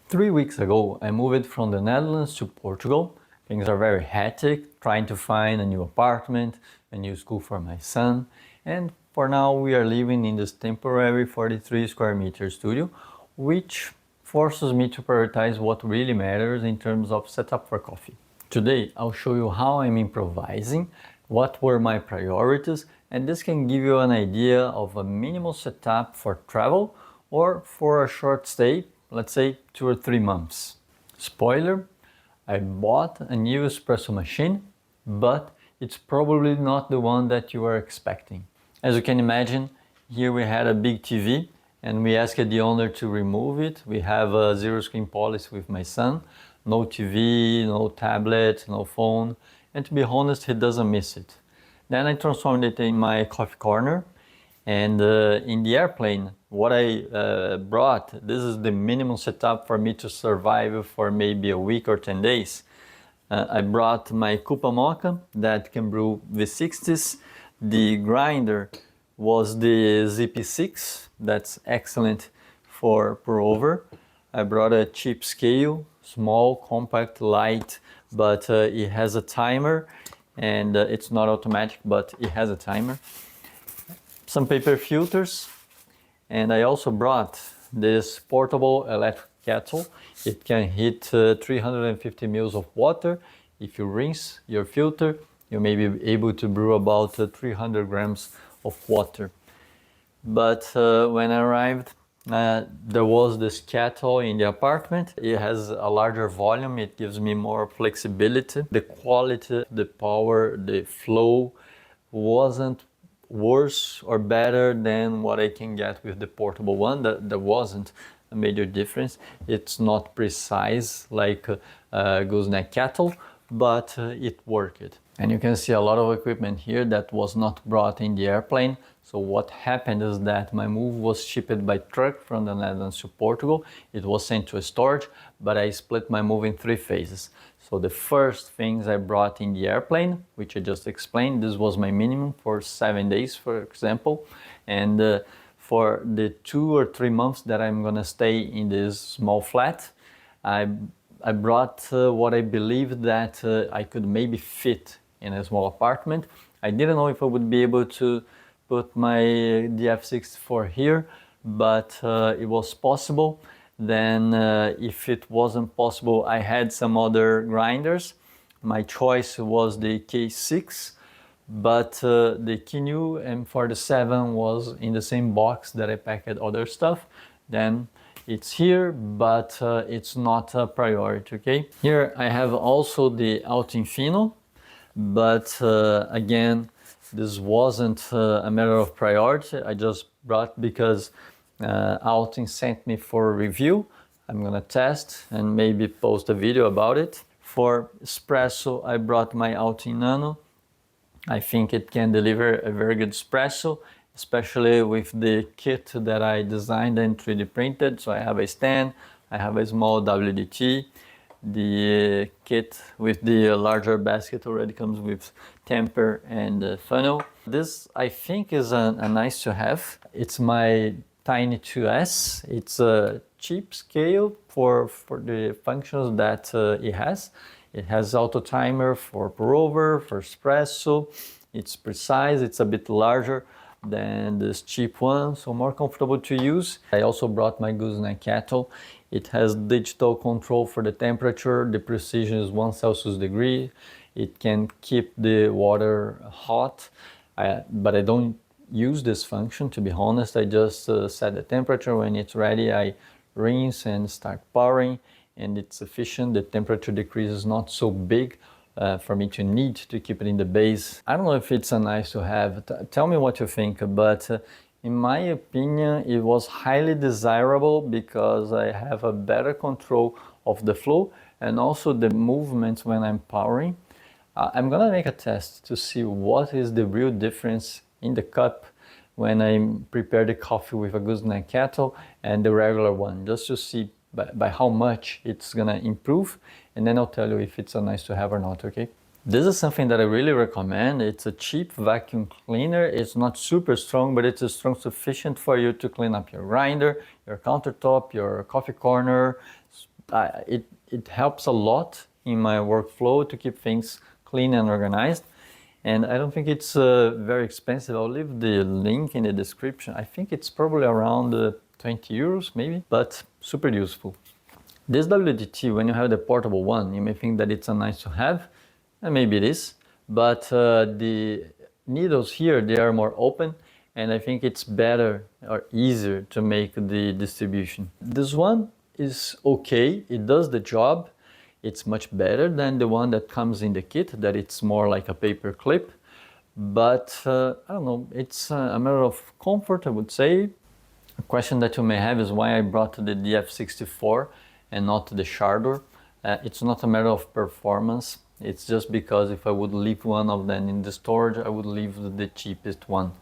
3 weeks ago, I moved from the Netherlands to Portugal. Things are very hectic, trying to find a new apartment, a new school for my son. And for now, we are living in this temporary 43 square meter studio, which forces me to prioritize what really matters in terms of setup for coffee. Today, I'll show you how I'm improvising, what were my priorities, and this can give you an idea of a minimal setup for travel or for a short stay, let's say 2 or 3 months. Spoiler, I bought a new espresso machine, but it's probably not the one that you are expecting. As you can imagine, here we had a big TV and we asked the owner to remove it. We have a zero screen policy with my son. No TV, no tablet, no phone, and to be honest, he doesn't miss it. Then I transformed it in my coffee corner, and in the airplane, what I brought, this is the minimum setup for me to survive for maybe a week or 10 days. I brought my Cuppamoka that can brew V60s. The grinder was the ZP6, that's excellent for pour over. I brought a cheap scale, small, compact, light, but it has a timer, and it's not automatic, but it has a timer. Some paper filters, and I also brought this portable electric kettle. It can heat 350 ml of water. If you rinse your filter, you may be able to brew about 300 grams of water. But when I arrived, there was this kettle in the apartment. It has a larger volume, it gives me more flexibility. The quality, the power, the flow wasn't worse or better than what I can get with the portable one. There wasn't a major difference. It's not precise like a Gooseneck kettle, but it worked. And you can see a lot of equipment here that was not brought in the airplane. So what happened is that my move was shipped by truck from the Netherlands to Portugal. It was sent to a storage, but I split my move in 3 phases. So the first things I brought in the airplane, which I just explained, this was my minimum for 7 days, for example. And for the 2 or 3 months that I'm gonna stay in this small flat, I brought what I believed that I could maybe fit in a small apartment. I didn't know if I would be able to put my DF64 here, but it was possible. Then if it wasn't possible, I had some other grinders. My choice was the K6, but the Kinu M47 was in the same box that I packed other stuff. Then it's here, but it's not a priority, okay? Here I have also the Alto Infino, but again, this wasn't a matter of priority. I just brought because Alto sent me for a review. I'm gonna test and maybe post a video about it. For espresso, I brought my Alto Nano. I think it can deliver a very good espresso, especially with the kit that I designed and 3D printed. So I have a stand, I have a small WDT. The kit with the larger basket already comes with tamper and funnel. This I think is a nice to have. It's my Tiny 2S. It's a cheap scale for the functions that it has. It has auto timer for pour over, for espresso. It's precise, it's a bit larger than this cheap one, so more comfortable to use. I also brought my Gooseneck kettle. It has digital control for the temperature. The precision is 1 Celsius degree. It can keep the water hot, but I don't use this function, to be honest. I just set the temperature. When it's ready, I rinse and start pouring, and it's efficient. The temperature decrease is not so big for me to need to keep it in the base. I don't know if it's a nice to have. Tell me what you think, but in my opinion, it was highly desirable because I have a better control of the flow and also the movements when I'm powering. I'm gonna make a test to see what is the real difference in the cup when I prepare the coffee with a Gooseneck kettle and the regular one, just to see by how much it's gonna improve, and then I'll tell you if it's a nice to have or not, okay? This is something that I really recommend. It's a cheap vacuum cleaner. It's not super strong, but it's strong sufficient for you to clean up your grinder, your countertop, your coffee corner, it helps a lot in my workflow to keep things clean and organized. And I don't think it's very expensive. I'll leave the link in the description. I think it's probably around 20 euros maybe, but super useful. This WDT, when you have the portable one, you may think that it's a nice to have, and maybe it is, but the needles here, they are more open, and I think it's better or easier to make the distribution. This one is okay, it does the job. It's much better than the one that comes in the kit, that it's more like a paper clip. But I don't know, it's a matter of comfort, I would say. A question that you may have is why I brought the DF64 and not the Shardor. It's not a matter of performance. It's just because if I would leave one of them in the storage, I would leave the cheapest one.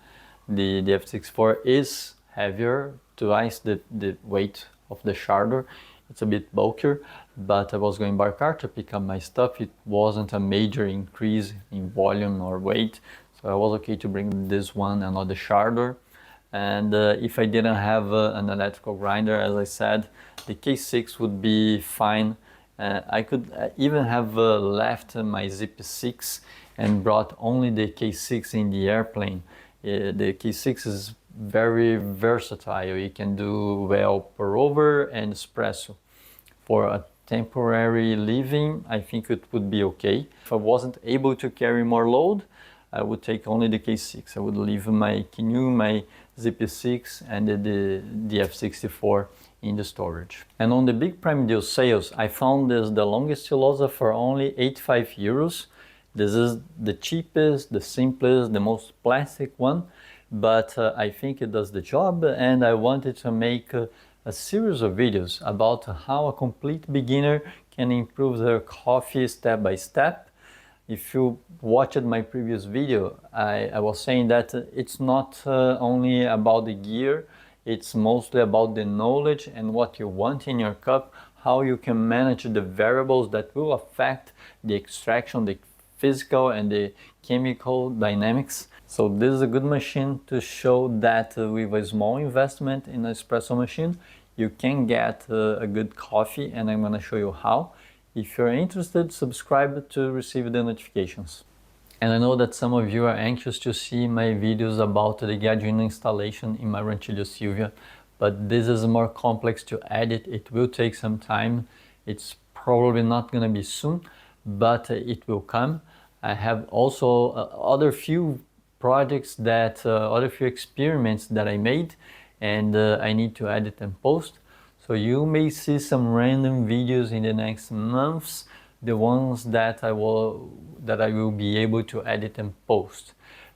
The DF64 is heavier, twice the weight of the Shardor. It's a bit bulkier, but I was going by car to pick up my stuff. It wasn't a major increase in volume or weight, so I was okay to bring this one and not the Shardor. And if I didn't have an electrical grinder, as I said, the K6 would be fine. I could even have left my Zip6 and brought only the K6 in the airplane. The K6 is very versatile. You can do well pour over and espresso. For a temporary living, I think it would be okay. If I wasn't able to carry more load, I would take only the K6. I would leave my Kinu, my Zip6 and the DF64 in the storage. And on the big Prime Deal sales, I found this Delonghi Stilosa for only 85 euros. This is the cheapest, the simplest, the most plastic one, but I think it does the job, and I wanted to make a series of videos about how a complete beginner can improve their coffee step by step. If you watched my previous video, I was saying that it's not only about the gear, it's mostly about the knowledge and what you want in your cup, how you can manage the variables that will affect the extraction, the physical and the chemical dynamics. So this is a good machine to show that with a small investment in an espresso machine, you can get a good coffee, and I'm going to show you how. If you're interested, subscribe to receive the notifications. And I know that some of you are anxious to see my videos about the Arduino installation in my Ranchillo Silvia, but this is more complex to edit. It will take some time. It's probably not going to be soon, but it will come. I have also other few projects that, other few experiments that I made, and I need to edit and post. So you may see some random videos in the next months, the ones that I will be able to edit and post.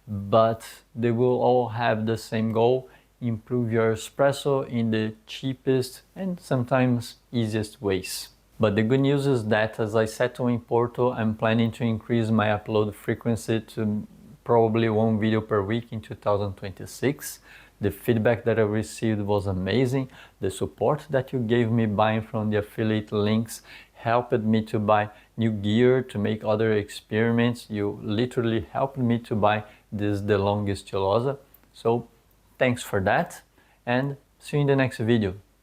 But they will all have the same goal: improve your espresso in the cheapest and sometimes easiest ways. But the good news is that as I settle in Porto, I'm planning to increase my upload frequency to probably one video per week in 2026. The feedback that I received was amazing. The support that you gave me buying from the affiliate links helped me to buy new gear, to make other experiments. You literally helped me to buy this Delonghi Stilosa. So thanks for that, and see you in the next video.